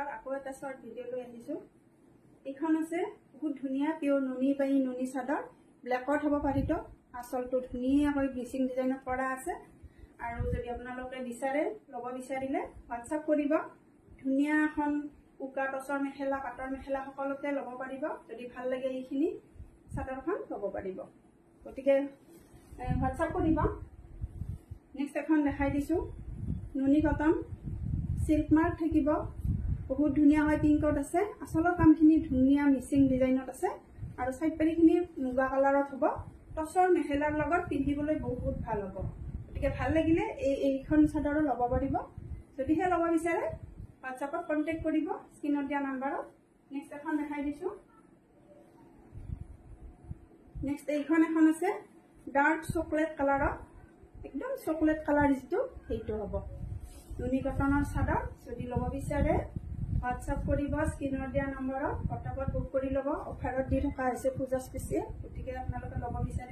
নমস্কাৰ আকৌ এটা শৰ্ট ভিডিও লৈ আহিছো এইখন আছে বহুত ধুনিয়া পিওৰ নুনি পাই নুনি চাদৰ ব্ল্যাকত হ'ব পাৰিতো আসলটো ধুনিয়াকৈ ব্লিচিং ডিজাইন কৰা আছে আৰু যদি আপোনালোকে বিচাৰে লব বিচাৰিলে WhatsApp কৰিব ধুনিয়া এখন উকা টসৰ মেখেলা পাটৰ মেখেলা সকলোতে লব পাৰিব যদি ভাল লাগে এইখিনি চাদৰখন লব পাৰিব গতিকে WhatsApp কৰিব নেক্সট এখন দেখাই দিছো নুনি কটন সিল্ক মাৰ্ক থাকিব বহুত ধুনিয়া হয় পিংকত আছে আসলৰ কামখিনি ধুনিয়া মিচিং ডিজাইনত আছে আৰু সাইড পাৰিখিনি মুগা কালাৰত হ'ব টসৰ মেখেলাৰ লগত পিন্ধিবলৈ বহুত ভাল হ'ব গতিকে ভাল লাগিলে এইখন চাদৰ লব পাৰিব যদি হে লব বিচাৰে WhatsAppত কন্টাক্ট কৰিব স্ক্ৰিনত দিয়া নম্বৰত নেক্সট এখন দেখাই দিছো নেক্সট এইখন এখন আছে ডাৰ্ক চকলেট কালাৰত একদম চকলেট কালাৰ যেটো হেইটো হ'ব নুনি কটনৰ চাদৰ যদি লব বিচাৰে WhatsApp কৰিব স্ক্ৰিনত দিয়া নম্বৰত ফটাফট বুক কৰি লব অফাৰত দি থকা আছে পূজা স্পেচিয়েল গতিকে আপোনালোকে লব বিচাৰে